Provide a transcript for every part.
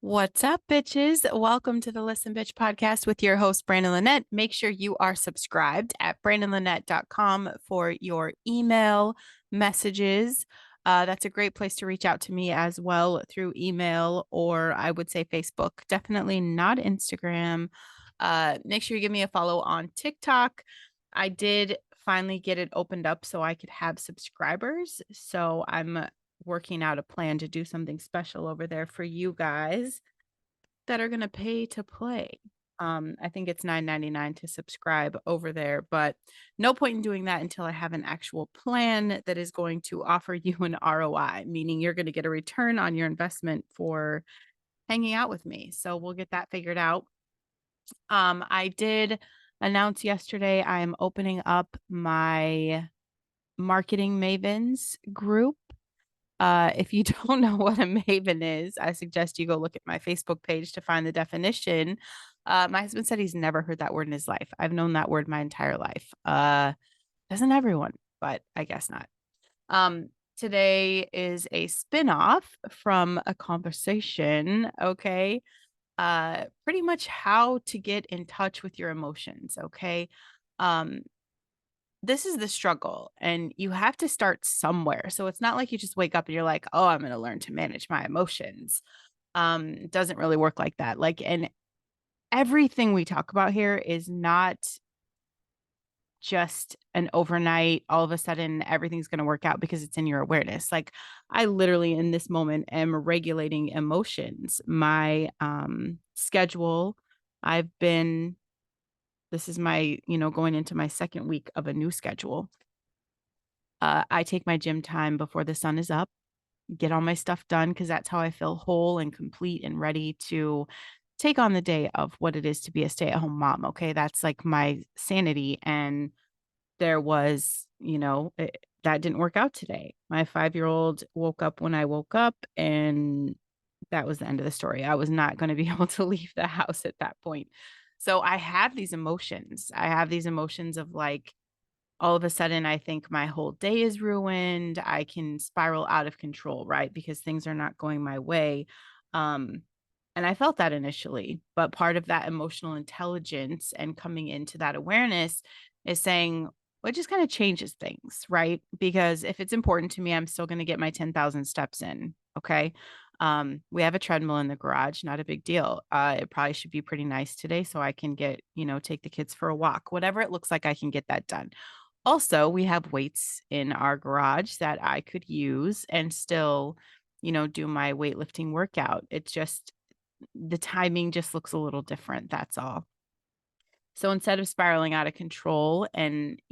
What's up, bitches? Welcome to the Listen Bitch podcast with your host, Brandon Lynette. Make sure you are subscribed at brandonlynette.com for your email messages. That's a great place to reach out to me as well through email, or I would say Facebook. Definitely not Instagram. Make sure you give me a follow on TikTok. I did finally get it opened up so I could have subscribers. So I'm working out a plan to do something special over there for you guys that are going to pay to play. I think it's $9.99 to subscribe over there, but no point in doing that until I have an actual plan that is going to offer you an ROI, meaning you're going to get a return on your investment for hanging out with me. So we'll get that figured out. I did announce yesterday I am opening up my marketing mavens group. If you don't know what a maven is, I suggest you go look at my Facebook page to find the definition. My husband said he's never heard that word in his life. I've known that word my entire life. Doesn't everyone, but I guess not. Today is a spin-off from a conversation, okay? Pretty much how to get in touch with your emotions, okay? Um, this is the struggle and you have to start somewhere. So it's not like you just wake up and you're like, "Oh, I'm going to learn to manage my emotions." It doesn't really work like that. And everything we talk about here is not just an overnight, all of a sudden everything's going to work out because it's in your awareness. Like I literally in this moment am regulating emotions. My schedule, I've been this is my, going into my second week of a new schedule. I take my gym time before the sun is up, get all my stuff done because that's how I feel whole and complete and ready to take on the day of what it is to be a stay-at-home mom. Okay. That's like my sanity. And there was, that didn't work out today. My 5-year-old woke up when I woke up, and that was the end of the story. I was not going to be able to leave the house at that point. So I have these emotions. I have these emotions of like, all of a sudden I think my whole day is ruined. I can spiral out of control, right? Because things are not going my way. Um, and I felt that initially, but part of that emotional intelligence and coming into that awareness is saying, well, it just kind of changes things, right? Because if it's important to me, I'm still going to get my 10,000 steps in. Okay. We have a treadmill in the garage, not a big deal. It probably should be pretty nice today so I can get, take the kids for a walk, whatever it looks like, I can get that done. Also, we have weights in our garage that I could use and still, do my weightlifting workout. It's just the timing just looks a little different. That's all. So instead of spiraling out of control and,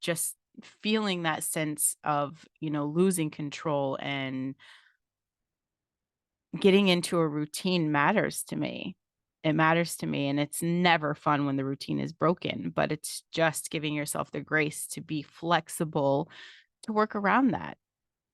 just feeling that sense of, losing control and getting into a routine matters to me. It matters to me. And it's never fun when the routine is broken, but it's just giving yourself the grace to be flexible to work around that.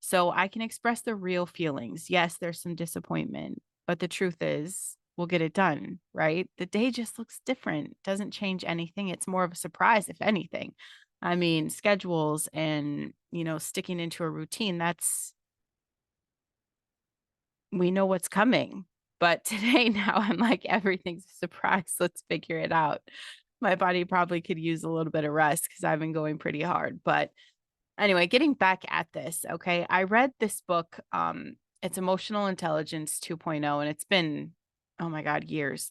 So I can express the real feelings. Yes, there's some disappointment, but the truth is, we'll get it done, right? The day just looks different, doesn't change anything. It's more of a surprise, if anything. I mean, schedules and, sticking into a routine, we know what's coming. But today, now I'm like, everything's a surprise. Let's figure it out. My body probably could use a little bit of rest because I've been going pretty hard. But anyway, getting back at this, okay? I read this book. It's Emotional Intelligence 2.0, and it's been, oh my God, years.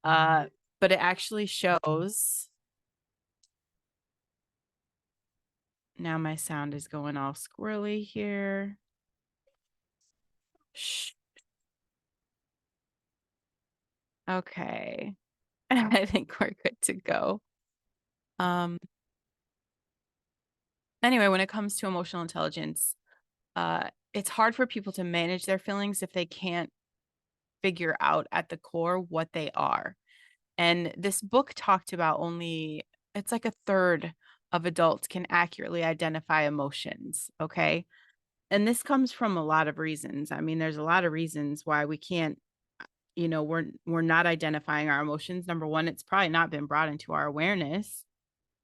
But it actually shows. Now my sound is going all squirrely here. Shh. Okay. I think we're good to go. Um, anyway, when it comes to emotional intelligence, it's hard for people to manage their feelings if they can't figure out at the core what they are. And this book talked about only, it's like a third of adults can accurately identify emotions. Okay. And this comes from a lot of reasons. I mean, there's a lot of reasons why we can't, we're not identifying our emotions. Number one, it's probably not been brought into our awareness.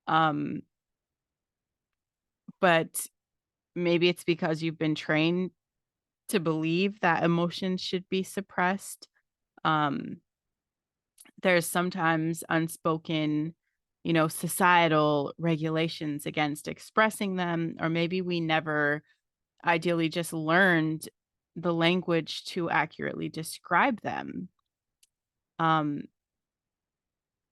Um, but maybe it's because you've been trained to believe that emotions should be suppressed. Um, there's sometimes unspoken, societal regulations against expressing them, or maybe we never ideally just learned the language to accurately describe them. Um,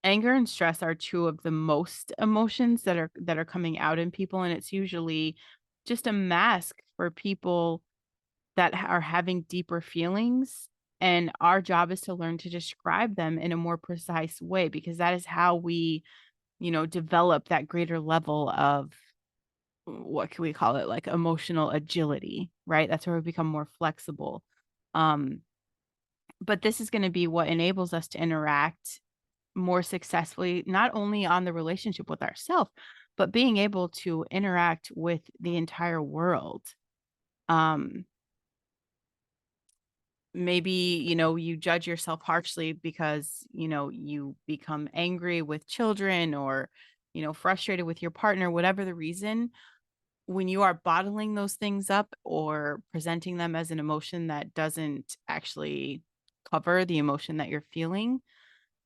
Anger and stress are two of the most emotions that are coming out in people, and it's usually just a mask for people that are having deeper feelings, and our job is to learn to describe them in a more precise way because that is how we, develop that greater level of what can we call it? Like emotional agility, right? That's where we become more flexible. Um, but this is going to be what enables us to interact more successfully, not only on the relationship with ourselves, but being able to interact with the entire world. Um, Maybe, you judge yourself harshly because, you become angry with children or, frustrated with your partner, whatever the reason. When you are bottling those things up or presenting them as an emotion that doesn't actually cover the emotion that you're feeling,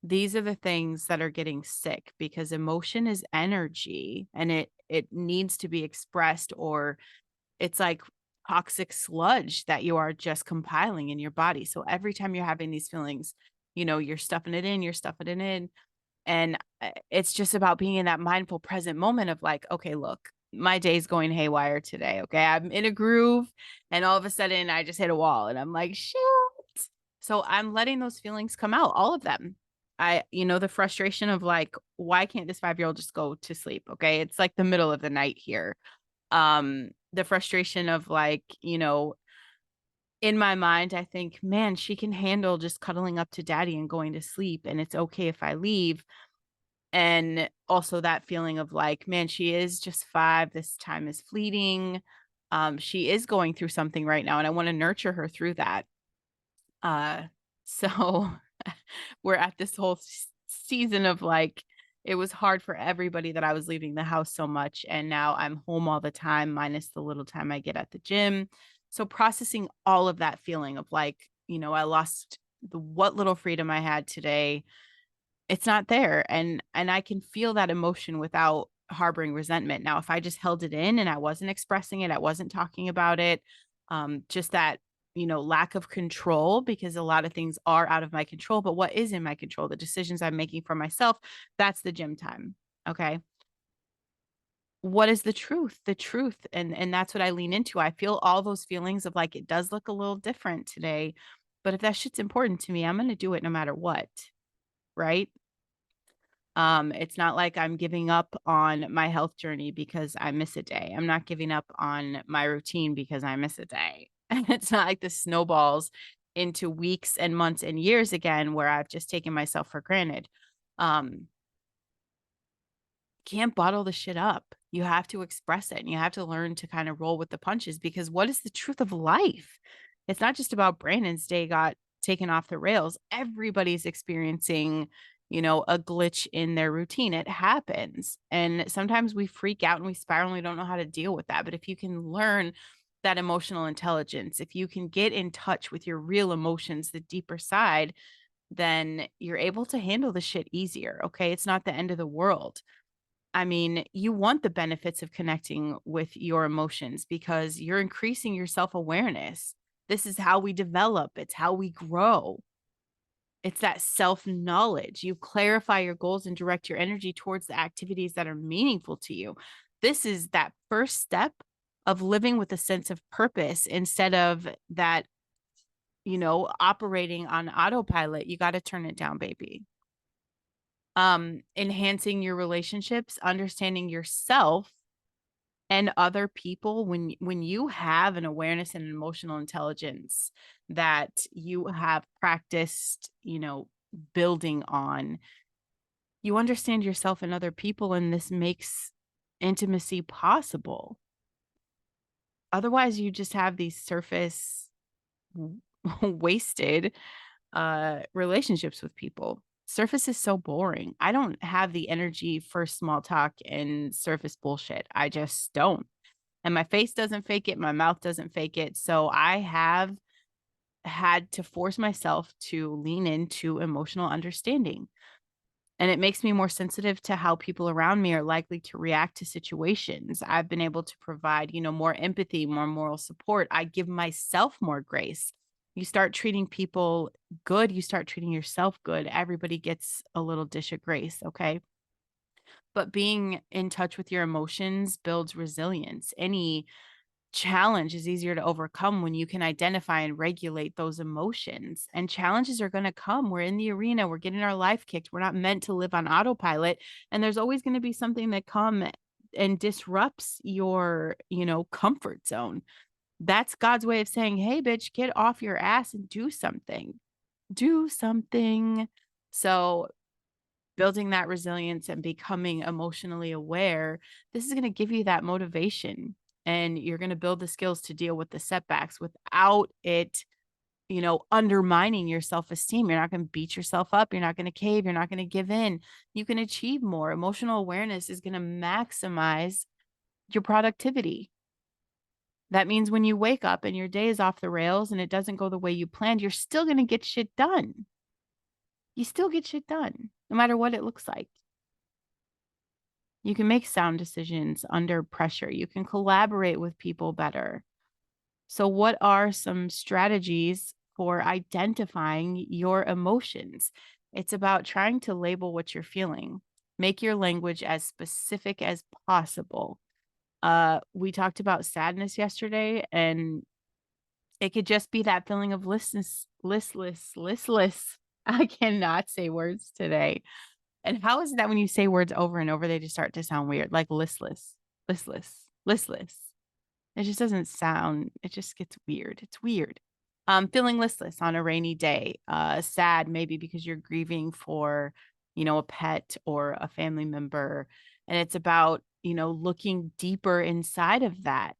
these are the things that are getting sick because emotion is energy and it needs to be expressed, or it's like toxic sludge that you are just compiling in your body. So every time you're having these feelings, you're stuffing it in, you're stuffing it in. And it's just about being in that mindful present moment of like, okay, look, my day's going haywire today. Okay. I'm in a groove and all of a sudden I just hit a wall and I'm like, shit. So I'm letting those feelings come out, all of them. The frustration of like, why can't this 5-year-old just go to sleep? Okay. It's like the middle of the night here. The frustration of like, in my mind, I think, man, she can handle just cuddling up to daddy and going to sleep. And it's okay if I leave. And also that feeling of like, man, she is just 5. This time is fleeting. She is going through something right now, and I want to nurture her through that. So we're at this whole season of like, it was hard for everybody that I was leaving the house so much. And now I'm home all the time, minus the little time I get at the gym. So processing all of that feeling of like, I lost what little freedom I had today, it's not there, and I can feel that emotion without harboring resentment. Now, if I just held it in and I wasn't expressing it, I wasn't talking about it, just that, lack of control, because a lot of things are out of my control, but what is in my control? The decisions I'm making for myself, that's the gym time. Okay. What is the truth? The truth. And that's what I lean into. I feel all those feelings of like it does look a little different today, but if that shit's important to me, I'm going to do it no matter what, right? It's not like I'm giving up on my health journey because I miss a day. I'm not giving up on my routine because I miss a day. And it's not like this snowballs into weeks and months and years again where I've just taken myself for granted. Um, can't bottle the shit up. You have to express it and you have to learn to kind of roll with the punches, because what is the truth of life? It's not just about Brandon's day got taken off the rails. Everybody's experiencing, a glitch in their routine. It happens. And sometimes we freak out and we spiral and we don't know how to deal with that. But if you can learn that emotional intelligence, if you can get in touch with your real emotions, the deeper side, then you're able to handle the shit easier. Okay. It's not the end of the world. I mean, you want the benefits of connecting with your emotions because you're increasing your self awareness. This is how we develop, it's how we grow. It's that self knowledge. You clarify your goals and direct your energy towards the activities that are meaningful to you. This is that first step of living with a sense of purpose instead of that, operating on autopilot. You got to turn it down, baby. Enhancing your relationships, understanding yourself and other people. When you have an awareness and an emotional intelligence that you have practiced, building on, you understand yourself and other people, and this makes intimacy possible. Otherwise, you just have these surface wasted relationships with people. Surface is so boring. I don't have the energy for small talk and surface bullshit. I just don't. And my face doesn't fake it, my mouth doesn't fake it. So I have had to force myself to lean into emotional understanding. And it makes me more sensitive to how people around me are likely to react to situations. I've been able to provide, more empathy, more moral support. I give myself more grace. You start treating people good, you start treating yourself good. Everybody gets a little dish of grace, okay? But being in touch with your emotions builds resilience. Any challenge is easier to overcome when you can identify and regulate those emotions. And challenges are going to come. We're in the arena, we're getting our life kicked. We're not meant to live on autopilot. And there's always going to be something that come and disrupts your, comfort zone. That's God's way of saying, "Hey bitch, get off your ass and do something." Do something. So building that resilience and becoming emotionally aware, this is going to give you that motivation, and you're going to build the skills to deal with the setbacks without it, undermining your self-esteem. You're not going to beat yourself up. You're not going to cave. You're not going to give in. You can achieve more. Emotional awareness is going to maximize your productivity. That means when you wake up and your day is off the rails and it doesn't go the way you planned, you're still going to get shit done. You still get shit done, no matter what it looks like. You can make sound decisions under pressure. You can collaborate with people better. So, what are some strategies for identifying your emotions? It's about trying to label what you're feeling. Make your language as specific as possible. We talked about sadness yesterday, and it could just be that feeling of listless. I cannot say words today. And how is it that when you say words over and over, they just start to sound weird, like listless. It just doesn't sound, it just gets weird. It's weird. Feeling listless on a rainy day, sad maybe because you're grieving for, a pet or a family member. And it's about, looking deeper inside of that.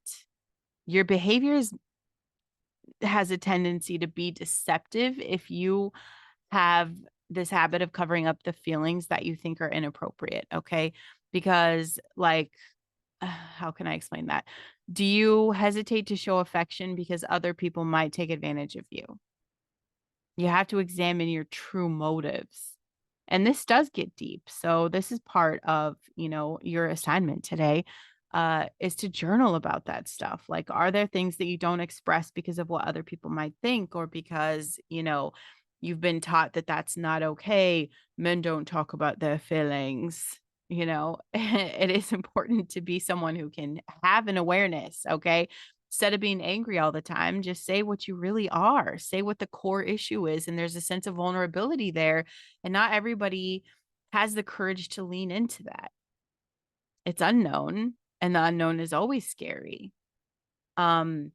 Your behaviors has a tendency to be deceptive if you have this habit of covering up the feelings that you think are inappropriate, okay? Because, like, how can I explain that? Do you hesitate to show affection because other people might take advantage of you? You have to examine your true motives. And this does get deep. So this is part of, your assignment today, is to journal about that stuff. Like, are there things that you don't express because of what other people might think, or because, you've been taught that that's not okay? Men don't talk about their feelings. It is important to be someone who can have an awareness. Okay. Instead of being angry all the time, just say what you really are. Say what the core issue is. And there's a sense of vulnerability there. And not everybody has the courage to lean into that. It's unknown, and the unknown is always scary. Um,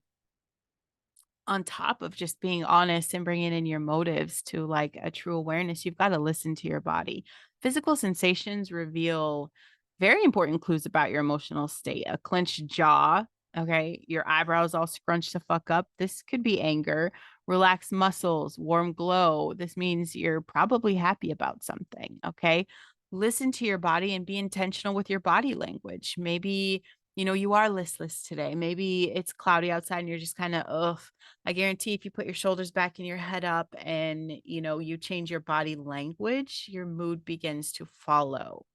on top of just being honest and bringing in your motives to like a true awareness, you've got to listen to your body. Physical sensations reveal very important clues about your emotional state. A clenched jaw, okay, your eyebrows all scrunched the fuck up. This could be anger. Relaxed muscles, warm glow. This means you're probably happy about something, okay? Listen to your body and be intentional with your body language. Maybe you are listless today. Maybe it's cloudy outside and you're just kind of, ugh. I guarantee if you put your shoulders back and your head up and, you change your body language, your mood begins to follow.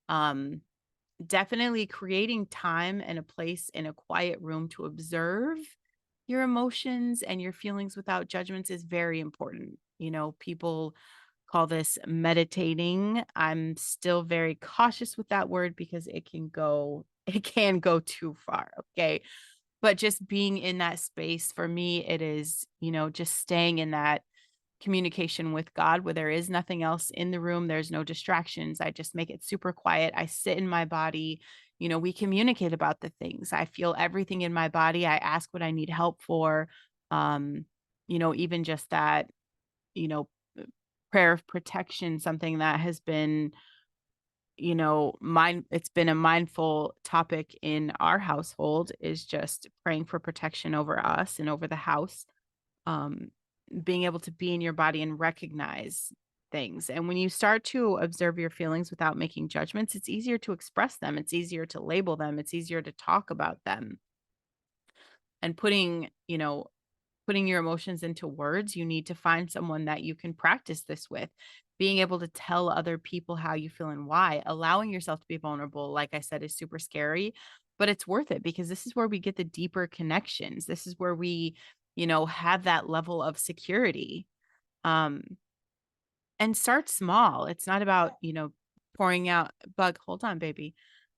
Um, Definitely creating time and a place in a quiet room to observe your emotions and your feelings without judgments is very important. People call this meditating. I'm still very cautious with that word because it can go too far. Okay. But just being in that space for me, it is, just staying in that communication with God where there is nothing else in the room. There's no distractions. I just make it super quiet. I sit in my body. We communicate about the things. I feel everything in my body. I ask what I need help for. Um, even just that, you know, prayer of protection, something that has been, it's been a mindful topic in our household, is just praying for protection over us and over the house. Um, Being able to be in your body and recognize things. And when you start to observe your feelings without making judgments, it's easier to express them. It's easier to label them. It's easier to talk about them. And putting your emotions into words, you need to find someone that you can practice this with. Being able to tell other people how you feel and why, allowing yourself to be vulnerable, like I said, is super scary, but it's worth it because this is where we get the deeper connections. This is where we, have that level of security. Um, and start small. It's not about, pouring out bug, hold on, baby.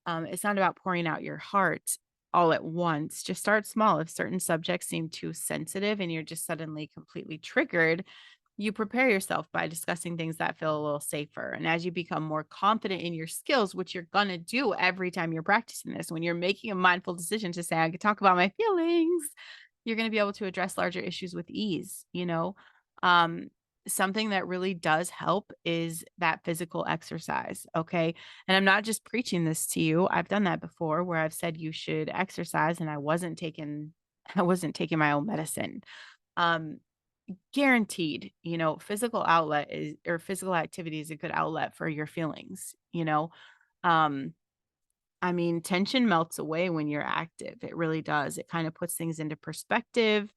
It's not about pouring out your heart all at once. Just start small. If certain subjects seem too sensitive and you're just suddenly completely triggered, you prepare yourself by discussing things that feel a little safer. And as you become more confident in your skills, which you're going to do every time you're practicing this, when you're making a mindful decision to say, I can talk about my feelings, you're going to be able to address larger issues with ease. Um, Something that really does help is that physical exercise. Okay. And I'm not just preaching this to you. I've done that before where I've said you should exercise and I wasn't taking I wasn't taking my own medicine. Um, Guaranteed, physical outlet is or physical activity is a good outlet for your feelings. Um, I mean, tension melts away when you're active. It really does. It kind of puts things into perspective.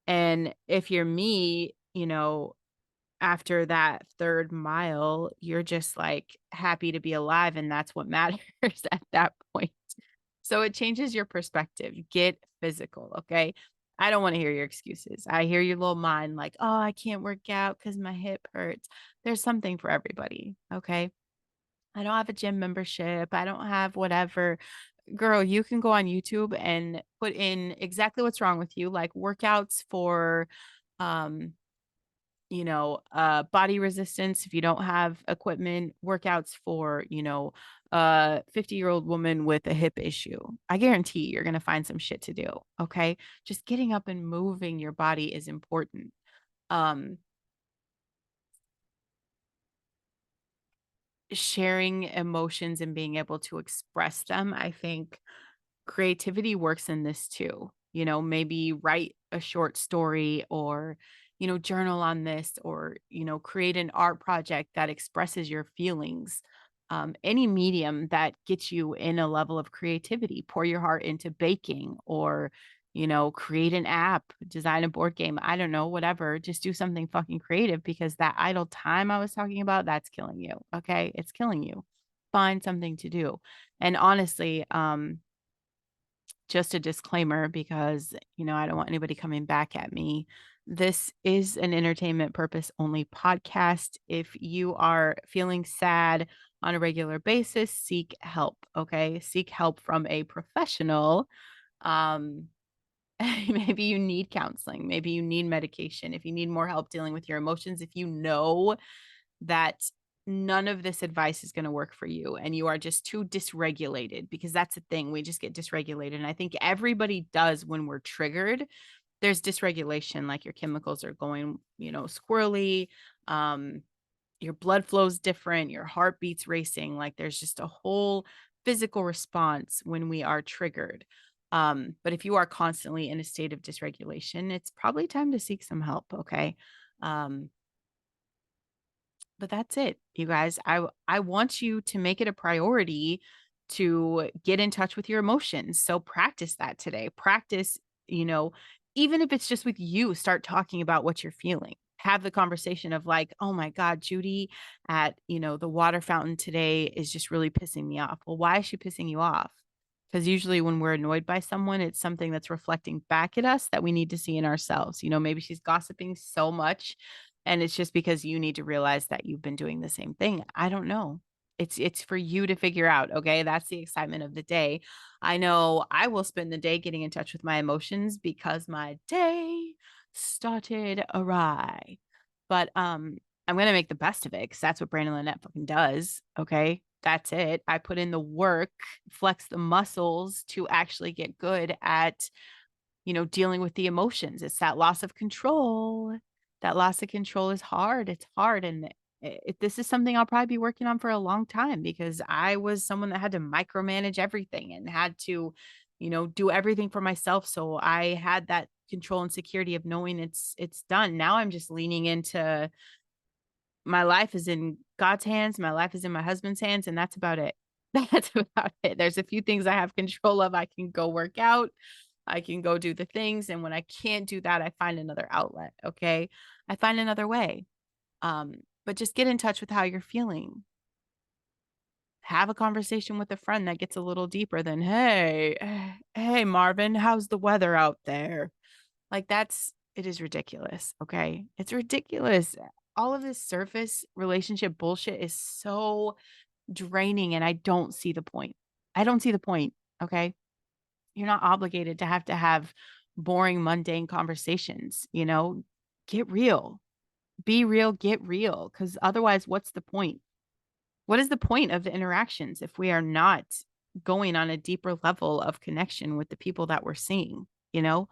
And if you're me, after that 3rd mile, you're just like happy to be alive. And that's what matters at that point. So it changes your perspective. Get physical, okay? I don't wanna hear your excuses. I hear your little mind like, "Oh, I can't work out because my hip hurts." There's something for everybody, okay? I don't have a gym membership. I don't have whatever. Girl, you can go on YouTube and put in exactly what's wrong with you, like workouts for, um, body resistance if you don't have equipment, workouts for, 50-year-old woman with a hip issue. I guarantee you're going to find some shit to do. Okay. Just getting up and moving your body is important. Um, Sharing emotions and being able to express them, I think creativity works in this too. Maybe write a short story or, journal on this or, create an art project that expresses your feelings. Any medium that gets you in a level of creativity, pour your heart into baking or, create an app, design a board game. I don't know, whatever. Just do something fucking creative because that idle time I was talking about, that's killing you. Okay. It's killing you. Find something to do. And honestly, just a disclaimer because, I don't want anybody coming back at me. This is an entertainment purpose only podcast. If you are feeling sad on a regular basis, seek help. Okay. Seek help from a professional. Um, maybe you need counseling. Maybe you need medication. If you need more help dealing with your emotions, if you know that none of this advice is going to work for you and you are just too dysregulated because that's the thing, we just get dysregulated, and I think everybody does when we're triggered. There's dysregulation, like your chemicals are going, squirrely. um your blood flow's different, your heartbeat's racing, like there's just a whole physical response when we are triggered. But if you are constantly in a state of dysregulation, it's probably time to seek some help. Okay. um but that's it, you guys. I want you to make it a priority to get in touch with your emotions. So practice that today. Practice, you know, even if it's just with you, start talking about what you're feeling. Have the conversation of like, "Oh my god, Judy at, the water fountain today is just really pissing me off." Well, why is she pissing you off? Because usually when we're annoyed by someone, it's something that's reflecting back at us that we need to see in ourselves. Maybe she's gossiping so much and it's just because you need to realize that you've been doing the same thing. I don't know. It's for you to figure out, okay? That's the excitement of the day. I know I will spend the day getting in touch with my emotions because my day started awry. But I'm gonna make the best of it because that's what Brandon Lynette fucking does. Okay. That's it. I put in the work, flex the muscles to actually get good at dealing with the emotions. It's that loss of control. That loss of control is hard. It's hard. And this is something I'll probably be working on for a long time because I was someone that had to micromanage everything and had to, do everything for myself. So I had that control and security of knowing it's done. Now I'm just leaning into my life is in God's hands, my life is in my husband's hands, and that's about it. That's about it. There's a few things I have control of. I can go work out. I can go do the things. And when I can't do that, I find another outlet. Okay. I find another way. But just get in touch with how you're feeling. Have a conversation with a friend that gets a little deeper than, hey, Marvin, how's the weather out there? Like it is ridiculous. Okay. It's ridiculous. All of this surface relationship bullshit is so draining. And I don't see the point. I don't see the point. Okay. You're not obligated to have boring, mundane conversations, get real, be real, get real. Cause otherwise, what's the point? What is the point of the interactions if we are not going on a deeper level of connection with the people that we're seeing? You know,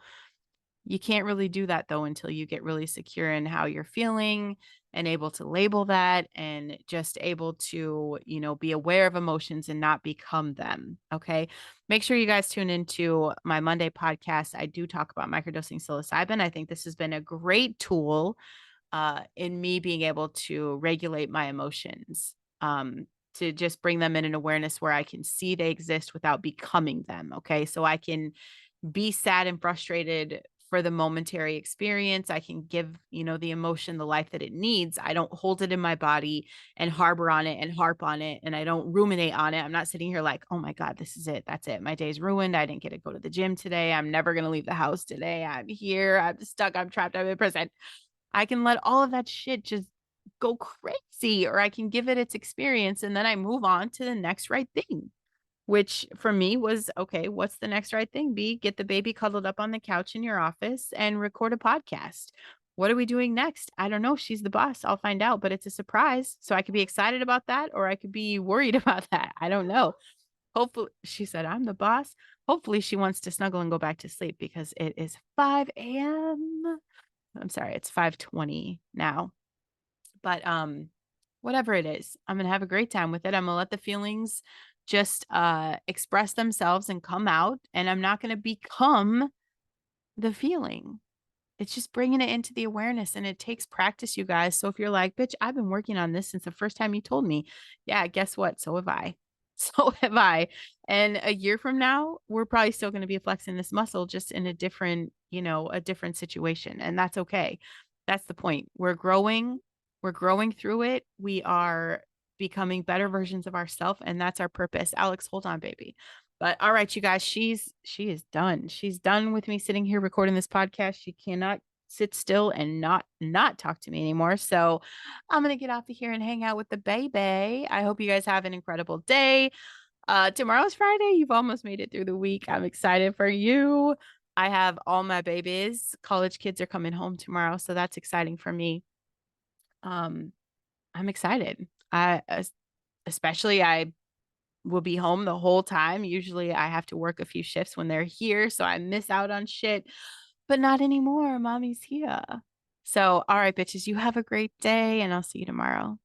you can't really do that though until you get really secure in how you're feeling and able to label that and just able to, be aware of emotions and not become them. Okay. Make sure you guys tune into my Monday podcast. I do talk about microdosing psilocybin. I think this has been a great tool in me being able to regulate my emotions, to just bring them in an awareness where I can see they exist without becoming them. Okay. So I can be sad and frustrated for the momentary experience. I can give, the emotion the life that it needs. I don't hold it in my body and harbor on it and harp on it. And I don't ruminate on it. I'm not sitting here like, oh my God, this is it. That's it. My day's ruined. I didn't get to go to the gym today. I'm never going to leave the house today. I'm here. I'm stuck. I'm trapped. I'm in prison. I can let all of that shit just go crazy, or I can give it its experience and then I move on to the next right thing, which for me was okay. What's the next right thing? B, get the baby cuddled up on the couch in your office and record a podcast. What are we doing next? I don't know. She's the boss. I'll find out, but it's a surprise. So I could be excited about that or I could be worried about that. I don't know. Hopefully, she said, I'm the boss. Hopefully, she wants to snuggle and go back to sleep because it is 5 a.m. I'm sorry, it's 5:20 now. But whatever it is, I'm going to have a great time with it. I'm going to let the feelings just express themselves and come out, and I'm not going to become the feeling. It's just bringing it into the awareness, and it takes practice, you guys. So if you're like, bitch, I've been working on this since the first time you told me. Yeah, guess what? So have I. So have I. And a year from now, we're probably still going to be flexing this muscle just in a different, a different situation. And that's okay. That's the point. We're growing. We're growing through it. We are becoming better versions of ourselves. And that's our purpose. Alex, hold on, baby. But all right, you guys, she is done. She's done with me sitting here recording this podcast. She cannot sit still and not talk to me anymore. So I'm gonna get off of here and hang out with the baby. I hope you guys have an incredible day. Tomorrow's Friday. You've almost made it through the week. I'm excited for you. I have all my babies. College kids are coming home tomorrow, so that's exciting for me. I'm excited. Especially I will be home the whole time. Usually I have to work a few shifts when they're here, so I miss out on shit, but not anymore. Mommy's here. So, all right, bitches, you have a great day and I'll see you tomorrow.